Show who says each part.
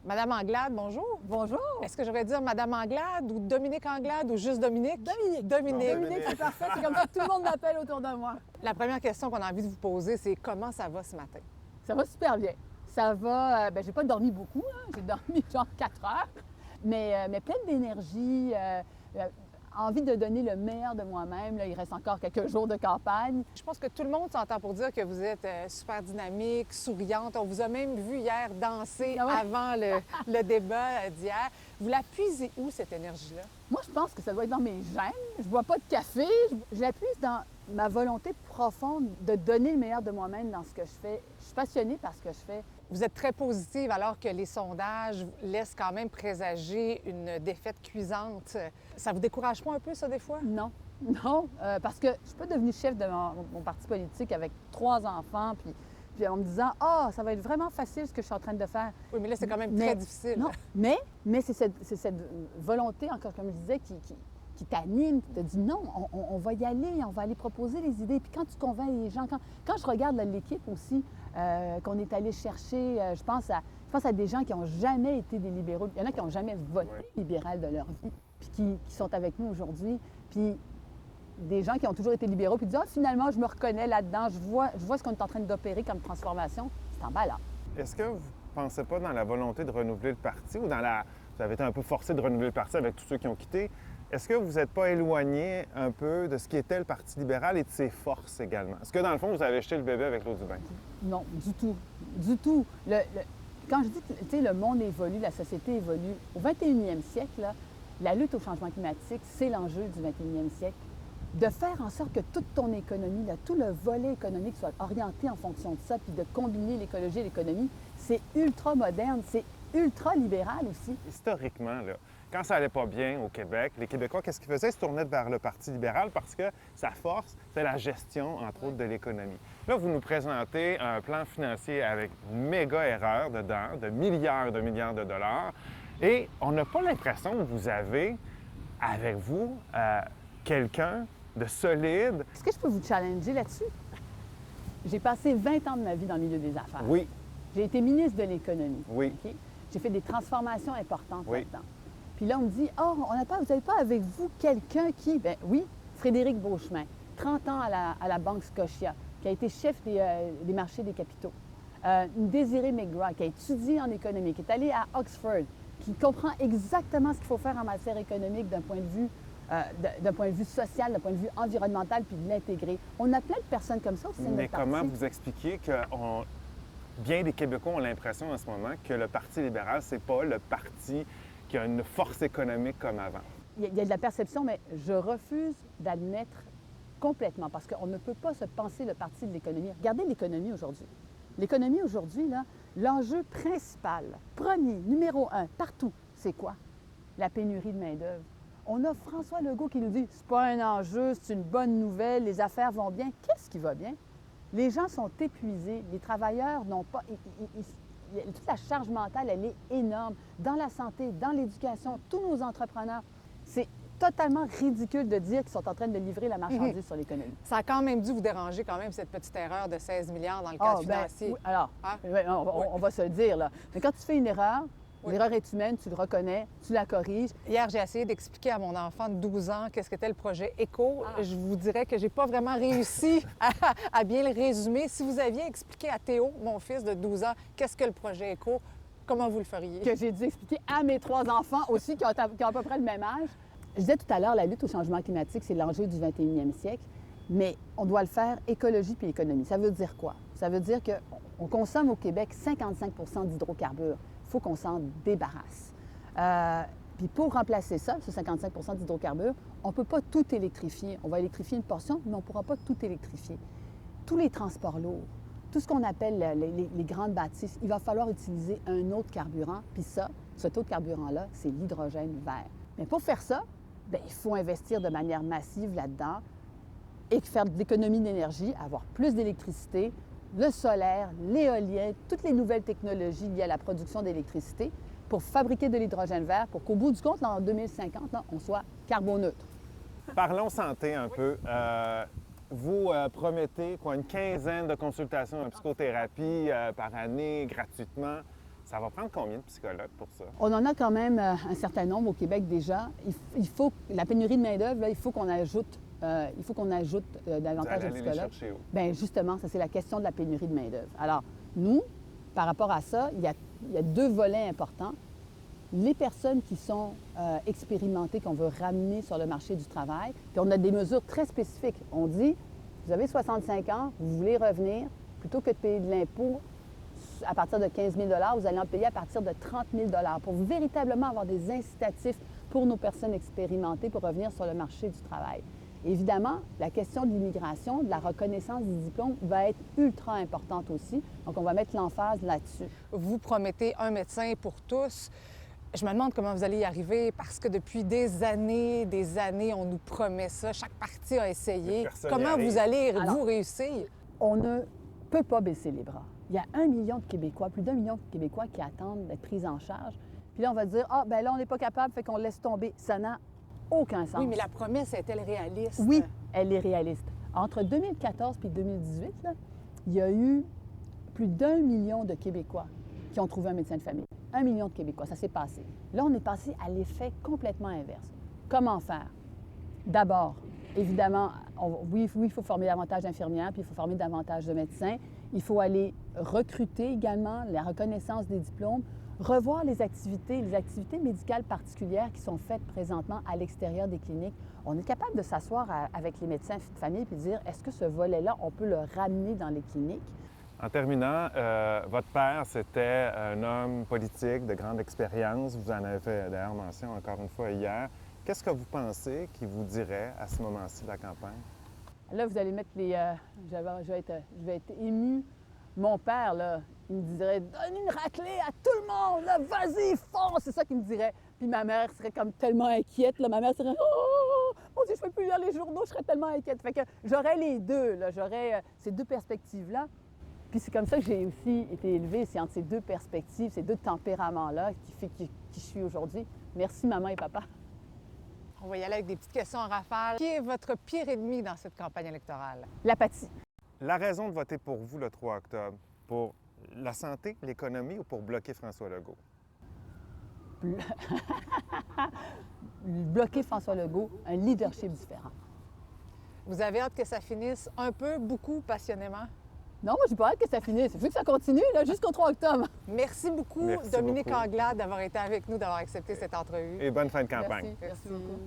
Speaker 1: Madame Anglade, bonjour.
Speaker 2: Bonjour.
Speaker 1: Est-ce que j'aurais dire Madame Anglade ou Dominique Anglade ou juste Dominique?
Speaker 2: Dominique.
Speaker 1: Dominique.
Speaker 2: Dominique, c'est parfait. C'est comme ça que tout le monde m'appelle autour de moi.
Speaker 1: La première question qu'on a envie de vous poser, c'est comment ça va ce matin?
Speaker 2: Ça va super bien. Ça va, j'ai pas dormi beaucoup, hein. J'ai dormi genre 4 heures, mais pleine d'énergie, envie de donner le meilleur de moi-même. Là, il reste encore quelques jours de campagne.
Speaker 1: Je pense que tout le monde s'entend pour dire que vous êtes super dynamique, souriante. On vous a même vu hier danser
Speaker 2: Ah ouais?
Speaker 1: avant le débat d'hier. Vous la puisez où, cette énergie-là?
Speaker 2: Moi, je pense que ça doit être dans mes gènes. Je bois pas de café. Je la puise dans ma volonté profonde de donner le meilleur de moi-même dans ce que je fais. Je suis passionnée par ce que je fais.
Speaker 1: Vous êtes très positive alors que les sondages laissent quand même présager une défaite cuisante. Ça vous décourage pas un peu, ça, des fois?
Speaker 2: Non, non, parce que je suis pas devenue chef de mon parti politique avec 3 enfants, puis en me disant « Ah, ça va être vraiment facile ce que je suis en train de faire. »
Speaker 1: Oui, mais là, c'est quand même très difficile.
Speaker 2: Non, mais c'est cette volonté, encore comme je disais, qui t'anime, qui te dit non, on va y aller, on va aller proposer les idées. Puis quand tu convaincs les gens, quand je regarde l'équipe aussi qu'on est allé chercher, je pense à des gens qui n'ont jamais été des libéraux. Il y en a qui n'ont jamais voté libéral de leur vie, puis qui sont avec nous aujourd'hui. Puis des gens qui ont toujours été libéraux, puis disent ah, finalement, je me reconnais là-dedans, je vois ce qu'on est en train d'opérer comme transformation. C'est emballant.
Speaker 3: Est-ce que vous ne pensez pas dans la volonté de renouveler le parti ou vous avez été un peu forcé de renouveler le parti avec tous ceux qui ont quitté? Est-ce que vous n'êtes pas éloigné un peu de ce qui était le Parti libéral et de ses forces également? Est-ce que, dans le fond, vous avez jeté le bébé avec l'eau du bain?
Speaker 2: Non, du tout. Du tout. Quand je dis que le monde évolue, la société évolue, au 21e siècle, là, la lutte au changement climatique, c'est l'enjeu du 21e siècle. De faire en sorte que toute ton économie, là, tout le volet économique soit orienté en fonction de ça, puis de combiner l'écologie et l'économie, c'est ultra moderne, c'est ultra libéral aussi.
Speaker 3: Historiquement, là, quand ça allait pas bien au Québec, les Québécois, qu'est-ce qu'ils faisaient? Ils se tournaient vers le Parti libéral parce que sa force, c'est la gestion, entre autres, de l'économie. Là, vous nous présentez un plan financier avec une méga erreur dedans, de milliards de dollars, et on n'a pas l'impression que vous avez, avec vous, quelqu'un de solide.
Speaker 2: Est-ce que je peux vous challenger là-dessus? J'ai passé 20 ans de ma vie dans le milieu des affaires.
Speaker 3: Oui,
Speaker 2: J'ai été ministre de l'économie.
Speaker 3: oui.
Speaker 2: OK? J'ai fait des transformations importantes
Speaker 3: Oui.
Speaker 2: là-dedans. Puis là, on me dit, oh, vous n'avez pas avec vous quelqu'un qui... Ben oui, Frédéric Beauchemin, 30 ans à la Banque Scotia, qui a été chef des marchés des capitaux. Désiré McGrath, qui a étudié en économie, qui est allé à Oxford, qui comprend exactement ce qu'il faut faire en matière économique d'un point de vue social, d'un point de vue environnemental, puis de l'intégrer. On a plein de personnes comme ça au sein de
Speaker 3: Mais
Speaker 2: notre parti.
Speaker 3: comment vous expliquez que bien des Québécois ont l'impression en ce moment que le Parti libéral, c'est pas le parti qui a une force économique comme avant?
Speaker 2: Il y a de la perception, mais je refuse d'admettre complètement, parce qu'on ne peut pas se penser le parti de l'économie. Regardez l'économie aujourd'hui. L'économie aujourd'hui, là, l'enjeu principal, premier, numéro 1, partout, c'est quoi? La pénurie de main-d'œuvre. On a François Legault qui nous dit c'est pas un enjeu, c'est une bonne nouvelle, les affaires vont bien. Qu'est-ce qui va bien? Les gens sont épuisés, les travailleurs n'ont pas. Toute la charge mentale, elle est énorme. Dans la santé, dans l'éducation, tous nos entrepreneurs. C'est totalement ridicule de dire qu'ils sont en train de livrer la marchandise sur l'économie.
Speaker 1: Ça a quand même dû vous déranger quand même, cette petite erreur de 16 milliards dans le cadre financier.
Speaker 2: Oui, alors,
Speaker 1: Hein?
Speaker 2: on va se le dire, là. Mais quand tu fais une erreur, l'erreur est humaine, tu le reconnais, tu la corriges.
Speaker 1: Hier, j'ai essayé d'expliquer à mon enfant de 12 ans qu'est-ce qu'était le projet ECO. Je vous dirais que j'ai pas vraiment réussi à bien le résumer. Si vous aviez expliqué à Théo, mon fils de 12 ans, qu'est-ce que le projet ECO, comment vous le feriez?
Speaker 2: Que j'ai dû expliquer à mes 3 enfants aussi, qui ont à peu près le même âge. Je disais tout à l'heure, la lutte au changement climatique, c'est l'enjeu du 21e siècle, mais on doit le faire écologie puis économie. Ça veut dire quoi? Ça veut dire qu'on consomme au Québec 55 d'hydrocarbures. Il faut qu'on s'en débarrasse. Puis pour remplacer ça, ce 55 d'hydrocarbures, on ne peut pas tout électrifier. On va électrifier une portion, mais on ne pourra pas tout électrifier. Tous les transports lourds, tout ce qu'on appelle les grandes bâtisses, il va falloir utiliser un autre carburant. Puis ça, cet autre carburant-là, c'est l'hydrogène vert. Mais pour faire ça, bien, il faut investir de manière massive là-dedans et faire de l'économie d'énergie, avoir plus d'électricité, le solaire, l'éolien, toutes les nouvelles technologies liées à la production d'électricité pour fabriquer de l'hydrogène vert pour qu'au bout du compte, en 2050, là, on soit carboneutre.
Speaker 3: Parlons santé un peu. Vous promettez quoi, une quinzaine de consultations en psychothérapie par année gratuitement. Ça va prendre combien de psychologues pour ça?
Speaker 2: On en a quand même un certain nombre au Québec déjà. Il faut la pénurie de main-d'œuvre, là, il faut qu'on ajoute,
Speaker 3: Vous
Speaker 2: davantage de
Speaker 3: allez aller les
Speaker 2: psychologues.
Speaker 3: chercher où?
Speaker 2: Bien, justement, ça, c'est la question de la pénurie de main-d'œuvre. Alors, nous, par rapport à ça, il y a deux volets importants. Les personnes qui sont expérimentées, qu'on veut ramener sur le marché du travail, puis on a des mesures très spécifiques. On dit, vous avez 65 ans, vous voulez revenir, plutôt que de payer de l'impôt à partir de 15 000 vous allez en payer à partir de 30 000 pour véritablement avoir des incitatifs pour nos personnes expérimentées pour revenir sur le marché du travail. Évidemment, la question de l'immigration, de la reconnaissance des diplômes va être ultra importante aussi. Donc, on va mettre l'emphase là-dessus.
Speaker 1: Vous promettez un médecin pour tous. Je me demande comment vous allez y arriver parce que depuis des années, on nous promet ça. Chaque parti a essayé.
Speaker 3: Personne n'y
Speaker 1: Comment
Speaker 3: arrive.
Speaker 1: vous allez
Speaker 2: Alors,
Speaker 1: vous réussir?
Speaker 2: On ne peut pas baisser les bras. Il y a 1 million de Québécois, plus d'1 million de Québécois qui attendent d'être pris en charge. Puis là, on va dire, ah, ben là, on n'est pas capable, fait qu'on laisse tomber. Ça n'a aucun sens.
Speaker 1: Oui, mais la promesse est-elle réaliste?
Speaker 2: Oui, elle est réaliste. Entre 2014 et 2018, là, il y a eu plus d'1 million de Québécois qui ont trouvé un médecin de famille. 1 million de Québécois, ça s'est passé. Là, on est passé à l'effet complètement inverse. Comment faire? D'abord, évidemment, oui, il faut former davantage d'infirmières, puis il faut former davantage de médecins. Il faut aller recruter également la reconnaissance des diplômes, revoir les activités médicales particulières qui sont faites présentement à l'extérieur des cliniques. On est capable de s'asseoir avec les médecins de famille et de dire, est-ce que ce volet-là, on peut le ramener dans les cliniques?
Speaker 3: En terminant, votre père, c'était un homme politique de grande expérience. Vous en avez fait d'ailleurs mention encore une fois hier. Qu'est-ce que vous pensez qu'il vous dirait à ce moment-ci de la campagne?
Speaker 2: Là, vous allez mettre les... je vais être émue. Mon père, là, il me dirait « Donne une raclée à tout le monde! Là, vas-y, fonce! » C'est ça qu'il me dirait. Puis ma mère serait comme tellement inquiète. Là. Ma mère serait « Oh! Mon Dieu, je ne peux plus lire les journaux, je serais tellement inquiète. » Fait que j'aurais les deux, là. J'aurais ces deux perspectives-là. Puis c'est comme ça que j'ai aussi été élevée. C'est entre ces deux perspectives, ces deux tempéraments-là qui fait qui je suis aujourd'hui. Merci, maman et papa.
Speaker 1: On va y aller avec des petites questions en rafale. Qui est votre pire ennemi dans cette campagne électorale?
Speaker 2: L'apathie.
Speaker 3: La raison de voter pour vous le 3 octobre, pour la santé, l'économie ou pour bloquer François Legault?
Speaker 2: Bloquer François Legault, un leadership différent.
Speaker 1: Vous avez hâte que ça finisse un peu, beaucoup, passionnément?
Speaker 2: Non, moi, j'ai pas hâte que ça finisse. Je veux que ça continue là, jusqu'au 3 octobre.
Speaker 1: Merci beaucoup,
Speaker 3: Merci
Speaker 1: Dominique
Speaker 3: beaucoup.
Speaker 1: Anglade, d'avoir été avec nous, d'avoir accepté cette entrevue.
Speaker 3: Et bonne fin de campagne.
Speaker 2: Merci beaucoup.